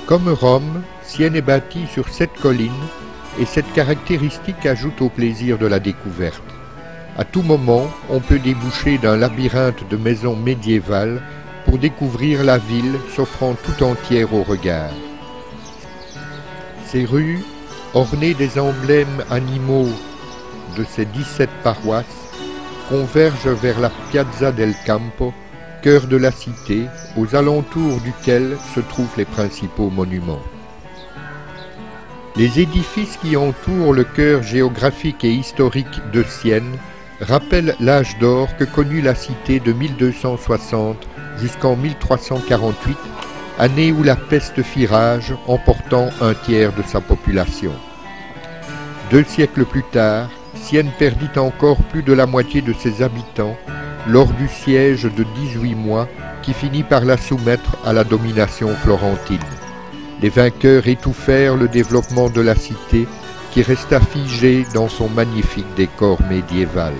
Comme Rome, Sienne est bâtie sur 7 collines et cette caractéristique ajoute au plaisir de la découverte. À tout moment, on peut déboucher d'un labyrinthe de maisons médiévales pour découvrir la ville s'offrant tout entière au regard. Ces rues, ornées des emblèmes animaux de ces 17 paroisses, convergent vers la Piazza del Campo, cœur de la cité, aux alentours duquel se trouvent les principaux monuments. Les édifices qui entourent le cœur géographique et historique de Sienne rappellent l'âge d'or que connut la cité de 1260 jusqu'en 1348, année où la peste fit rage, emportant un tiers de sa population. 2 siècles plus tard, Sienne perdit encore plus de la moitié de ses habitants lors du siège de 18 mois qui finit par la soumettre à la domination florentine. Les vainqueurs étouffèrent le développement de la cité qui resta figée dans son magnifique décor médiéval.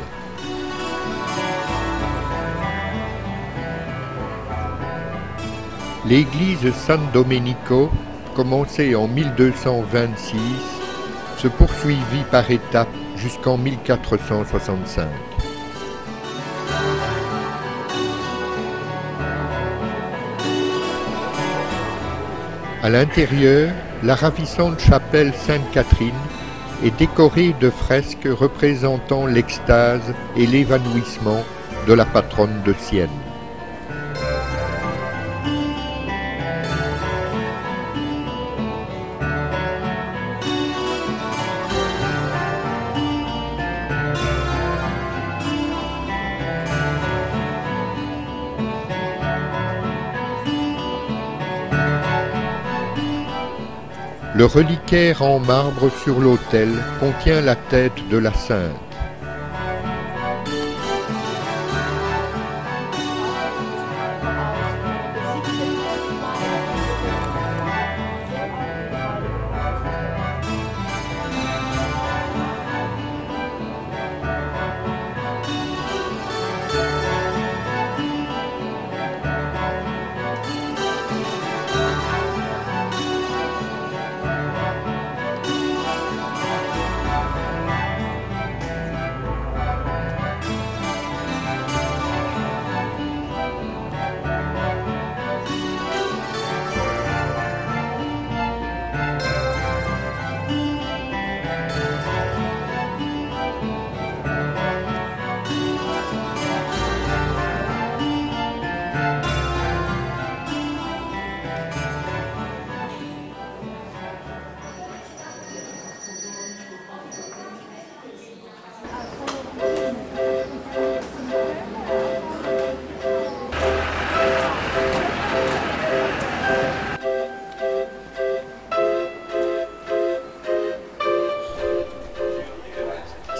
L'église San Domenico, commencée en 1226, se poursuivit par étapes jusqu'en 1465. À l'intérieur, la ravissante chapelle Sainte-Catherine est décorée de fresques représentant l'extase et l'évanouissement de la patronne de Sienne. Le reliquaire en marbre sur l'autel contient la tête de la sainte.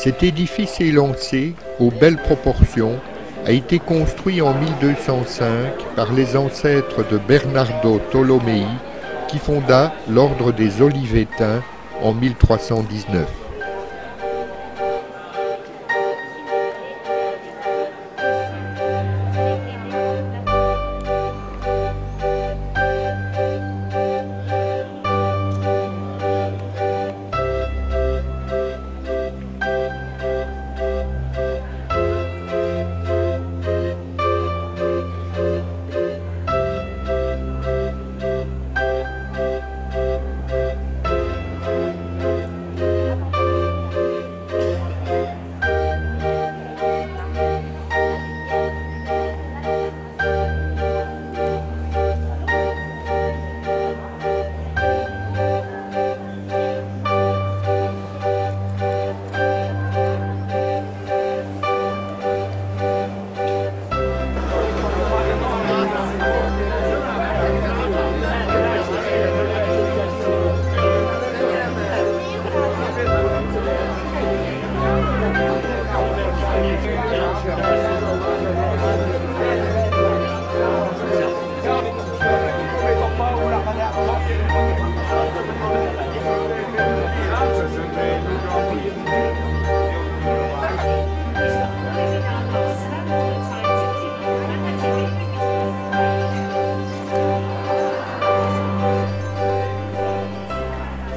Cet édifice élancé, aux belles proportions, a été construit en 1205 par les ancêtres de Bernardo Tolomei, qui fonda l'ordre des Olivétains en 1319.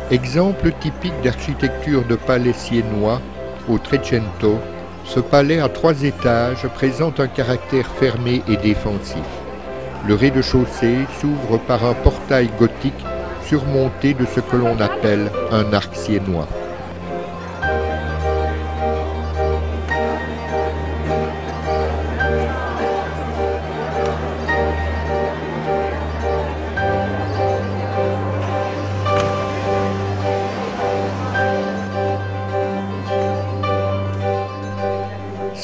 Exemple typique d'architecture de palais siennois au Trecento, ce palais à 3 étages présente un caractère fermé et défensif. Le rez-de-chaussée s'ouvre par un portail gothique surmonté de ce que l'on appelle un arc siennois.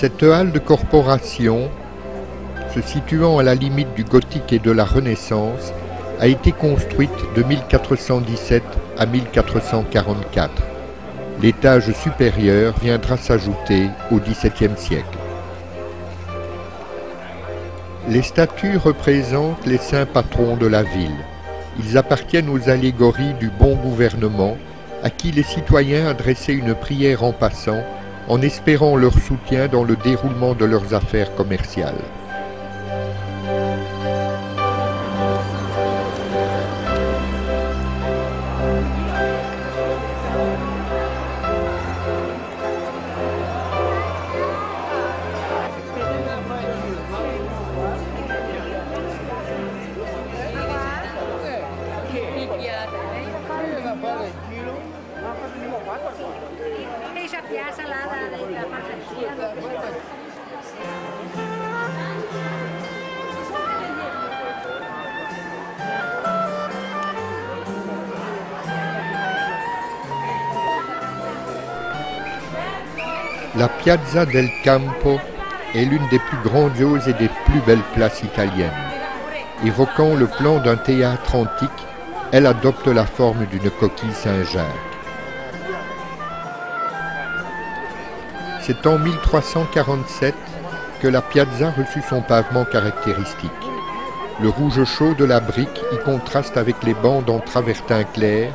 Cette halle de corporation, se situant à la limite du gothique et de la Renaissance, a été construite de 1417 à 1444. L'étage supérieur viendra s'ajouter au XVIIe siècle. Les statues représentent les saints patrons de la ville. Ils appartiennent aux allégories du bon gouvernement à qui les citoyens adressaient une prière en passant en espérant leur soutien dans le déroulement de leurs affaires commerciales. La Piazza del Campo est l'une des plus grandioses et des plus belles places italiennes. Évoquant le plan d'un théâtre antique, elle adopte la forme d'une coquille Saint-Jacques. C'est en 1347 que la piazza reçut son pavement caractéristique. Le rouge chaud de la brique y contraste avec les bandes en travertin clair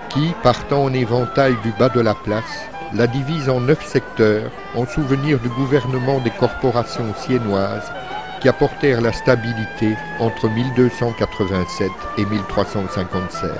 qui, partant en éventail du bas de la place, la divise en 9 secteurs en souvenir du gouvernement des corporations siennoises qui apportèrent la stabilité entre 1287 et 1357.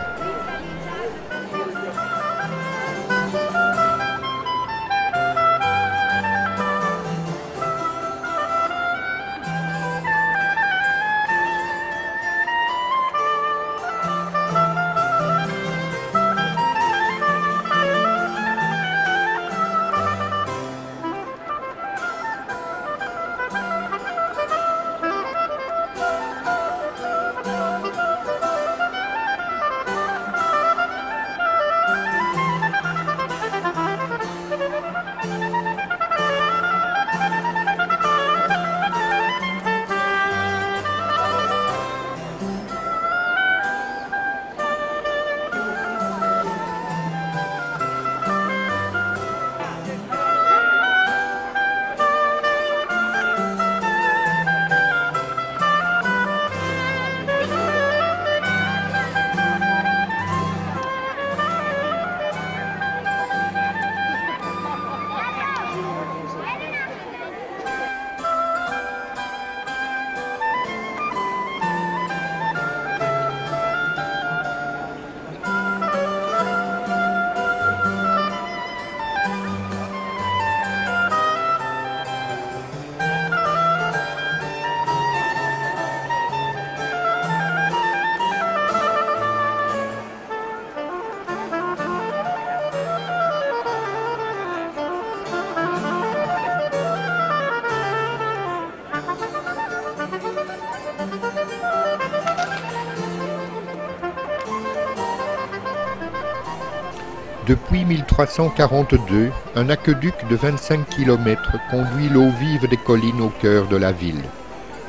Depuis 1342, un aqueduc de 25 km conduit l'eau vive des collines au cœur de la ville.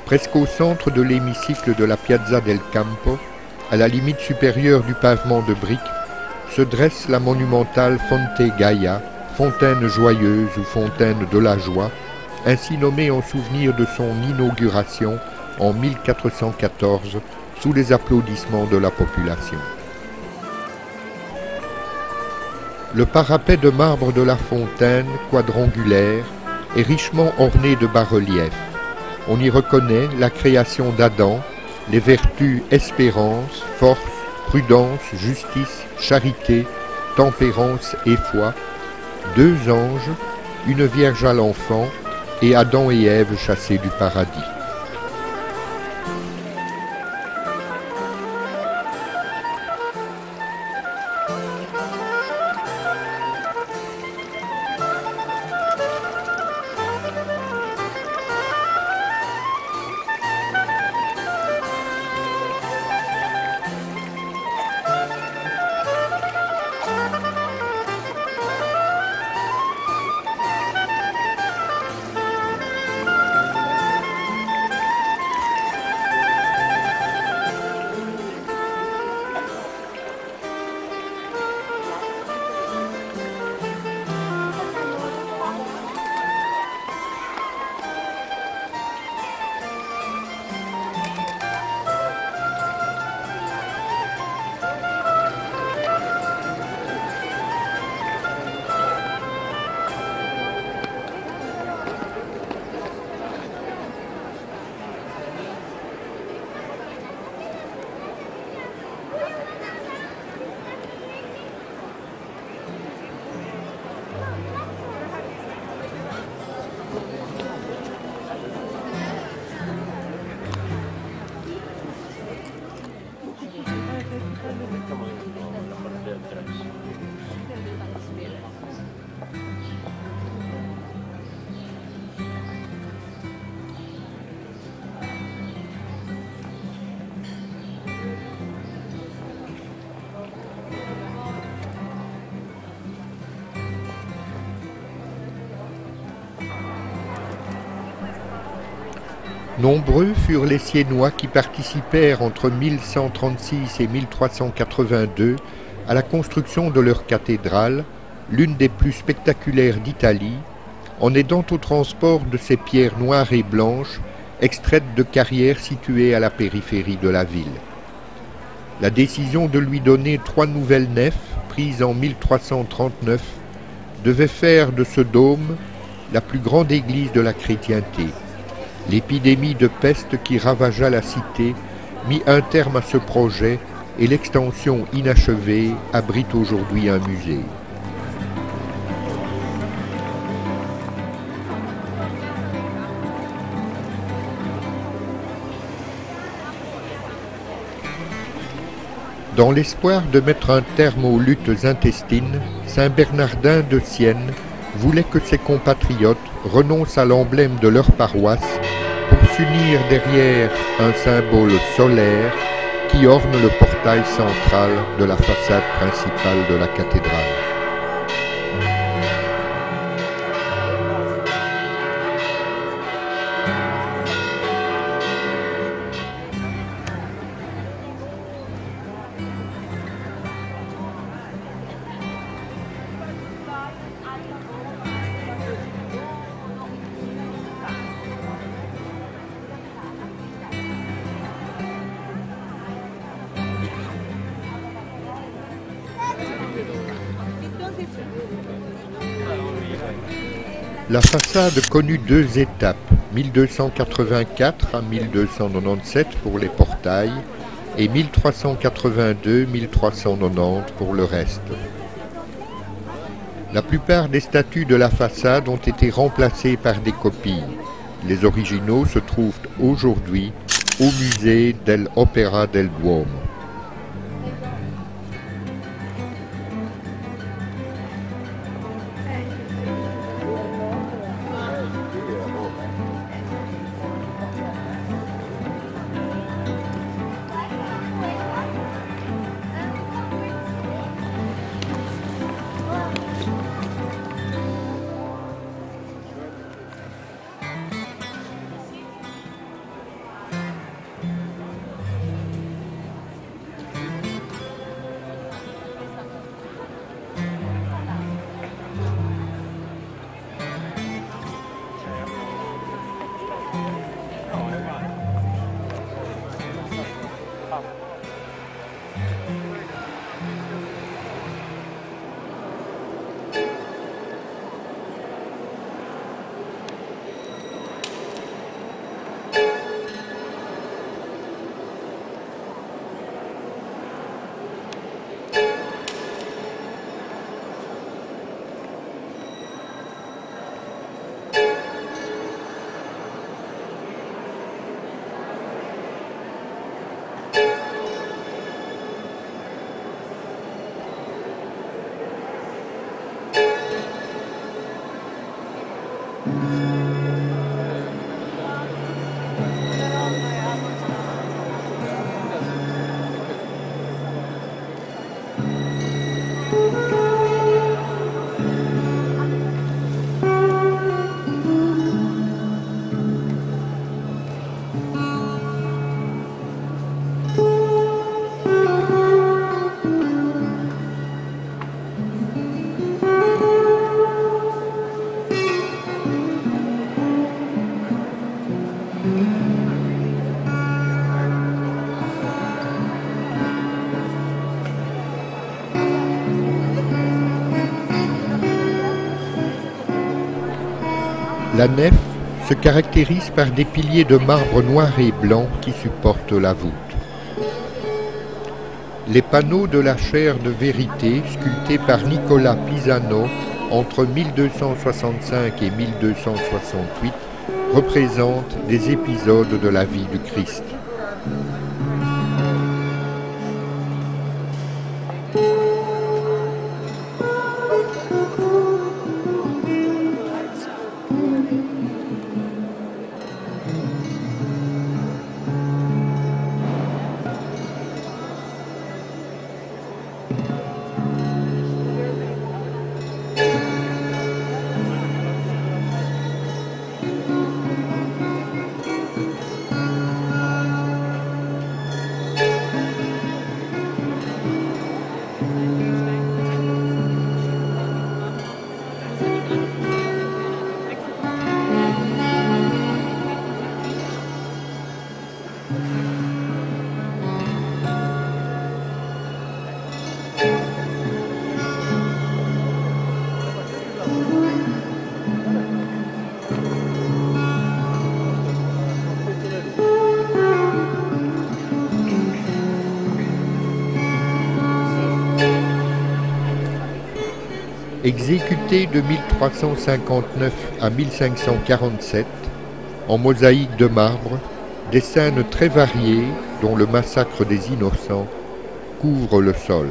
Presque au centre de l'hémicycle de la Piazza del Campo, à la limite supérieure du pavement de briques, se dresse la monumentale Fonte Gaia, fontaine joyeuse ou fontaine de la joie, ainsi nommée en souvenir de son inauguration en 1414 sous les applaudissements de la population. Le parapet de marbre de la fontaine, quadrangulaire, est richement orné de bas-reliefs. On y reconnaît la création d'Adam, les vertus espérance, force, prudence, justice, charité, tempérance et foi, 2 anges, une vierge à l'enfant et Adam et Ève chassés du paradis. Nombreux furent les Siennois qui participèrent entre 1136 et 1382 à la construction de leur cathédrale, l'une des plus spectaculaires d'Italie, en aidant au transport de ces pierres noires et blanches extraites de carrières situées à la périphérie de la ville. La décision de lui donner 3 nouvelles nefs, prise en 1339, devait faire de ce dôme la plus grande église de la chrétienté. L'épidémie de peste qui ravagea la cité mit un terme à ce projet et l'extension inachevée abrite aujourd'hui un musée. Dans l'espoir de mettre un terme aux luttes intestines, Saint Bernardin de Sienne voulait que ses compatriotes renoncent à l'emblème de leur paroisse pour s'unir derrière un symbole solaire qui orne le portail central de la façade principale de la cathédrale. La façade connut 2 étapes, 1284 à 1297 pour les portails et 1382-1390 pour le reste. La plupart des statues de la façade ont été remplacées par des copies. Les originaux se trouvent aujourd'hui au musée dell'Opera del Duomo. La nef se caractérise par des piliers de marbre noir et blanc qui supportent la voûte. Les panneaux de la chaire de vérité, sculptés par Nicola Pisano entre 1265 et 1268, représentent des épisodes de la vie du Christ. Exécuté de 1359 à 1547, en mosaïque de marbre, des scènes très variées, dont le massacre des innocents, couvrent le sol.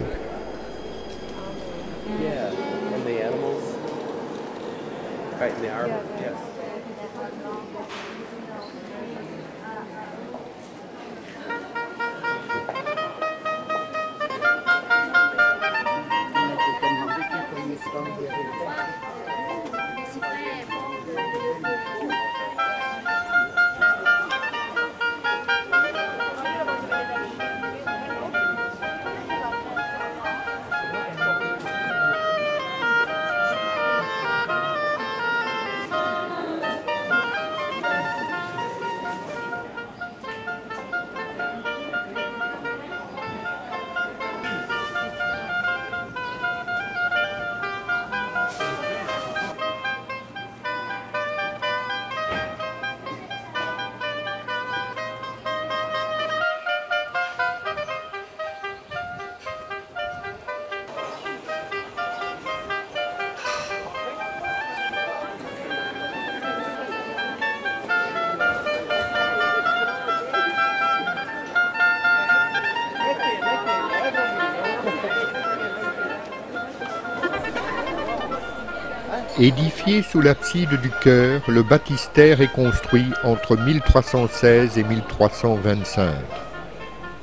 Édifié sous l'abside du chœur, le baptistère est construit entre 1316 et 1325.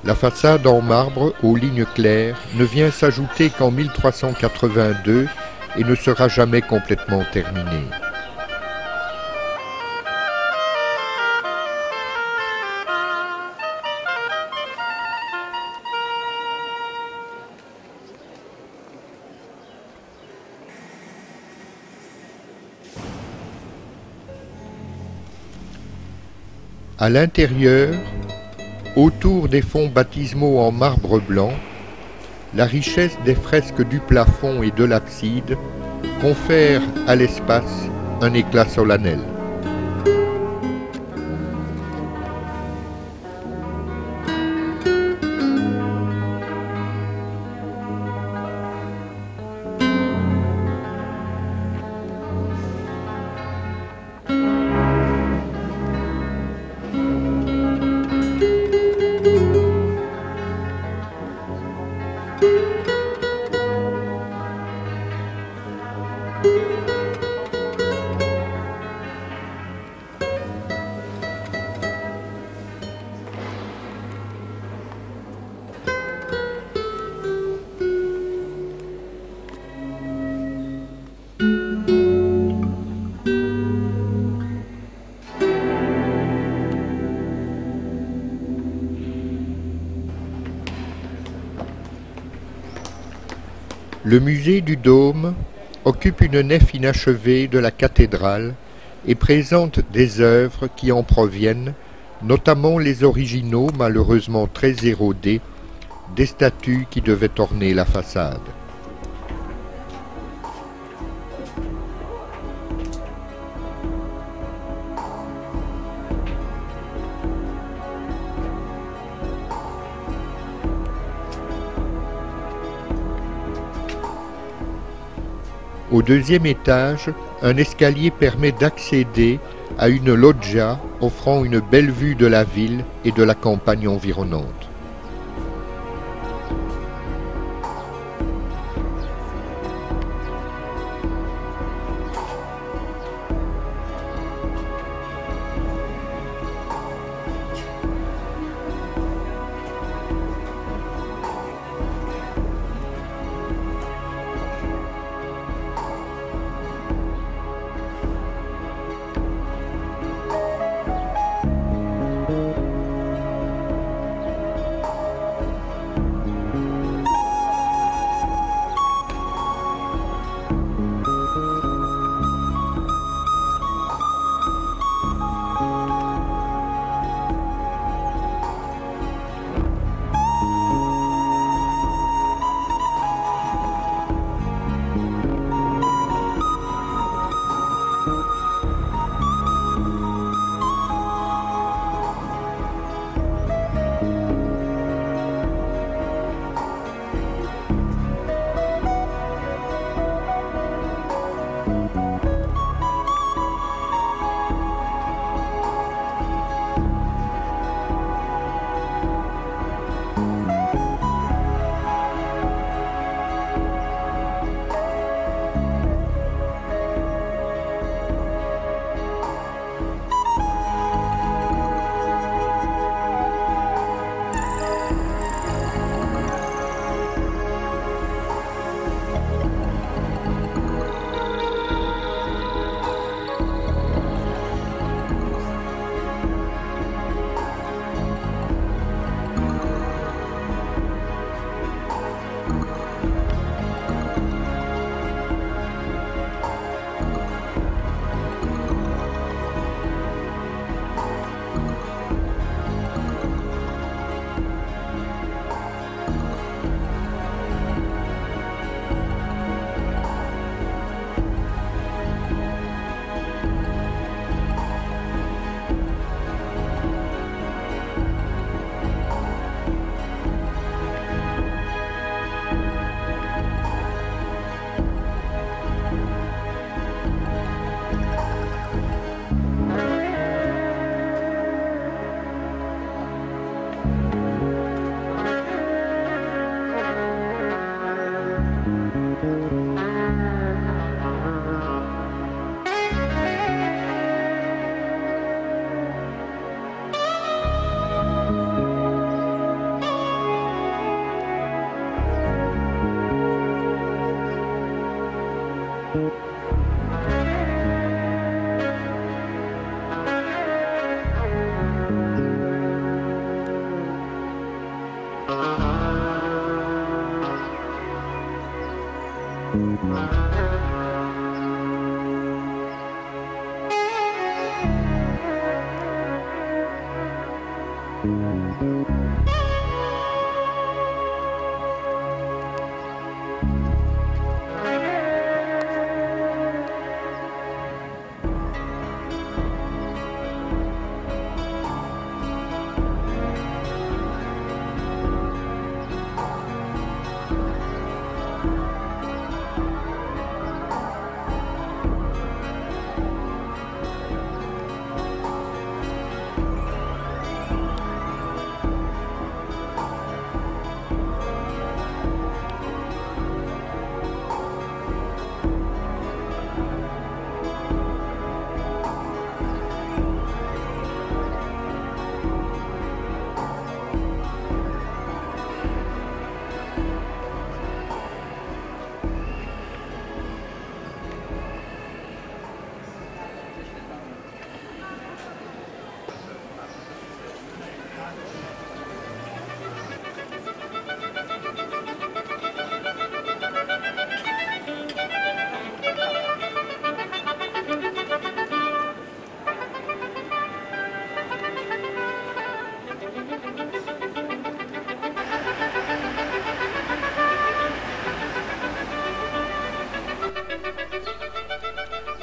La façade en marbre aux lignes claires ne vient s'ajouter qu'en 1382 et ne sera jamais complètement terminée. À l'intérieur, autour des fonds baptismaux en marbre blanc, la richesse des fresques du plafond et de l'abside confère à l'espace un éclat solennel. Le musée du Dôme occupe une nef inachevée de la cathédrale et présente des œuvres qui en proviennent, notamment les originaux malheureusement très érodés des statues qui devaient orner la façade. Au deuxième étage, un escalier permet d'accéder à une loggia offrant une belle vue de la ville et de la campagne environnante.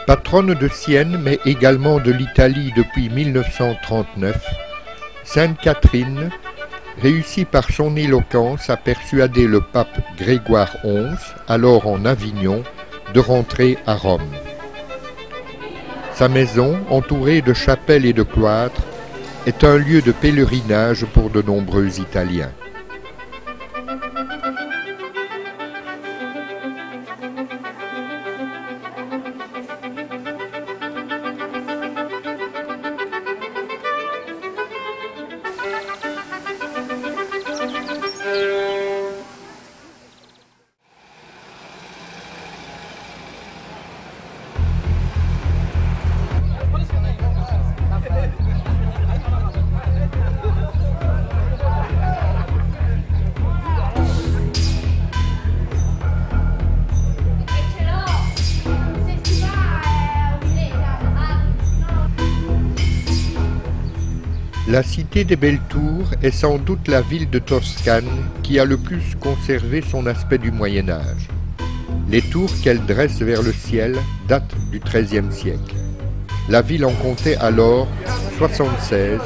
Patronne de Sienne, mais également de l'Italie depuis 1939, Sainte Catherine réussit par son éloquence à persuader le pape Grégoire XI, alors en Avignon, de rentrer à Rome. Sa maison, entourée de chapelles et de cloîtres, est un lieu de pèlerinage pour de nombreux Italiens. La cité des Belles Tours est sans doute la ville de Toscane qui a le plus conservé son aspect du Moyen-Âge. Les tours qu'elle dresse vers le ciel datent du XIIIe siècle. La ville en comptait alors 76,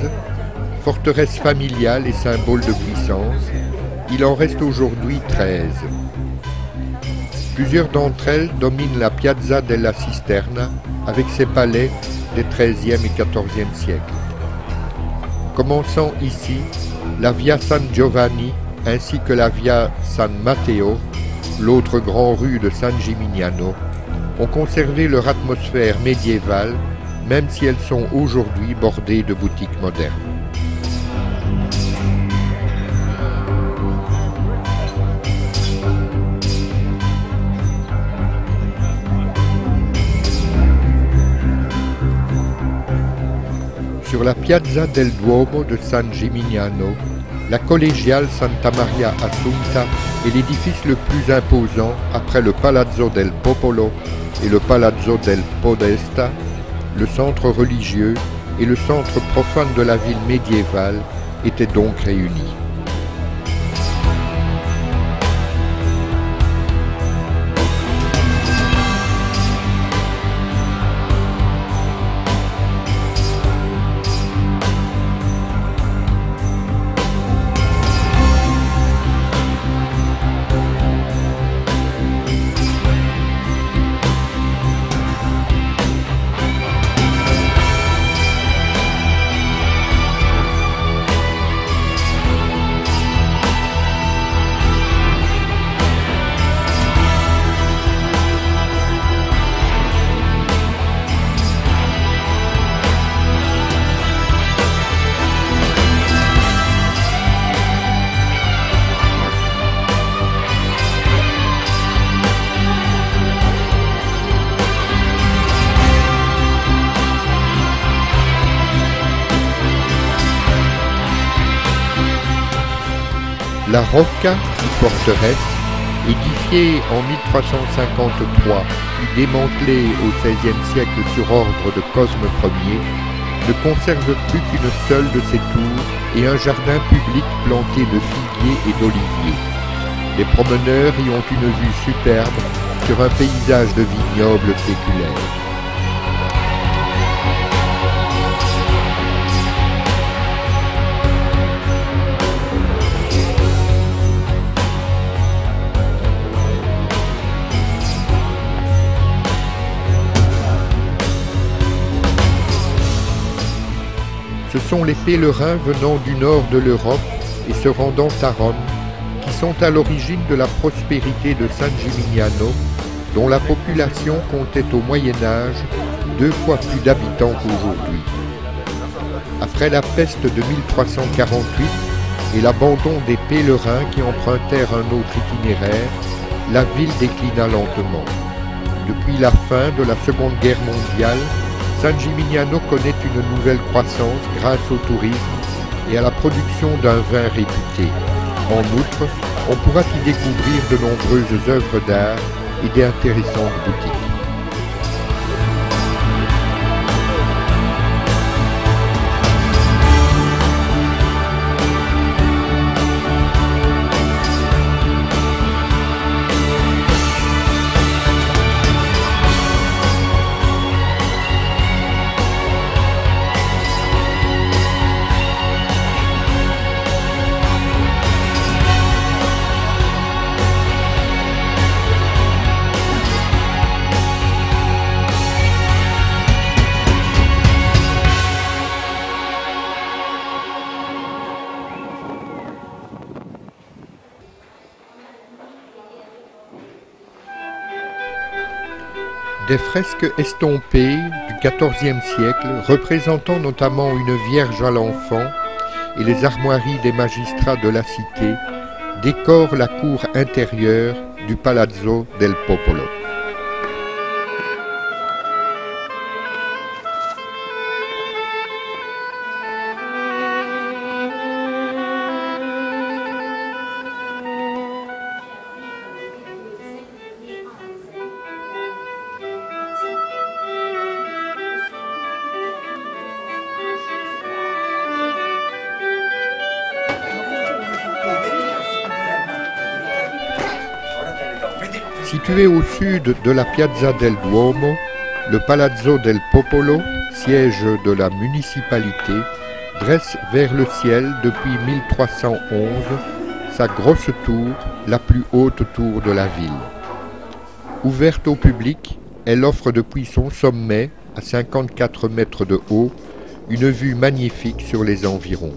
forteresse familiale et symbole de puissance. Il en reste aujourd'hui 13. Plusieurs d'entre elles dominent la Piazza della Cisterna avec ses palais des XIIIe et XIVe siècles. Commençant ici, la Via San Giovanni ainsi que la Via San Matteo, l'autre grande rue de San Gimignano, ont conservé leur atmosphère médiévale, même si elles sont aujourd'hui bordées de boutiques modernes. Sur la Piazza del Duomo de San Gimignano, la collégiale Santa Maria Assunta est l'édifice le plus imposant après le Palazzo del Popolo et le Palazzo del Podesta, le centre religieux et le centre profane de la ville médiévale étaient donc réunis. La Rocca, forteresse, édifiée en 1353 puis démantelée au XVIe siècle sur ordre de Cosme Ier, ne conserve plus qu'une seule de ses tours et un jardin public planté de figuiers et d'oliviers. Les promeneurs y ont une vue superbe sur un paysage de vignobles séculaires. Ce sont les pèlerins venant du nord de l'Europe et se rendant à Rome qui sont à l'origine de la prospérité de San Gimignano, dont la population comptait au Moyen-Âge 2 fois plus d'habitants qu'aujourd'hui. Après la peste de 1348 et l'abandon des pèlerins qui empruntèrent un autre itinéraire, la ville déclina lentement. Depuis la fin de la Seconde Guerre mondiale, San Gimignano connaît une nouvelle croissance grâce au tourisme et à la production d'un vin réputé. En outre, on pourra y découvrir de nombreuses œuvres d'art et d'intéressantes boutiques. Des fresques estompées du XIVe siècle, représentant notamment une Vierge à l'enfant et les armoiries des magistrats de la cité, décorent la cour intérieure du Palazzo del Popolo. Situé au sud de la Piazza del Duomo, le Palazzo del Popolo, siège de la municipalité, dresse vers le ciel depuis 1311 sa grosse tour, la plus haute tour de la ville. Ouverte au public, elle offre depuis son sommet, à 54 mètres de haut, une vue magnifique sur les environs.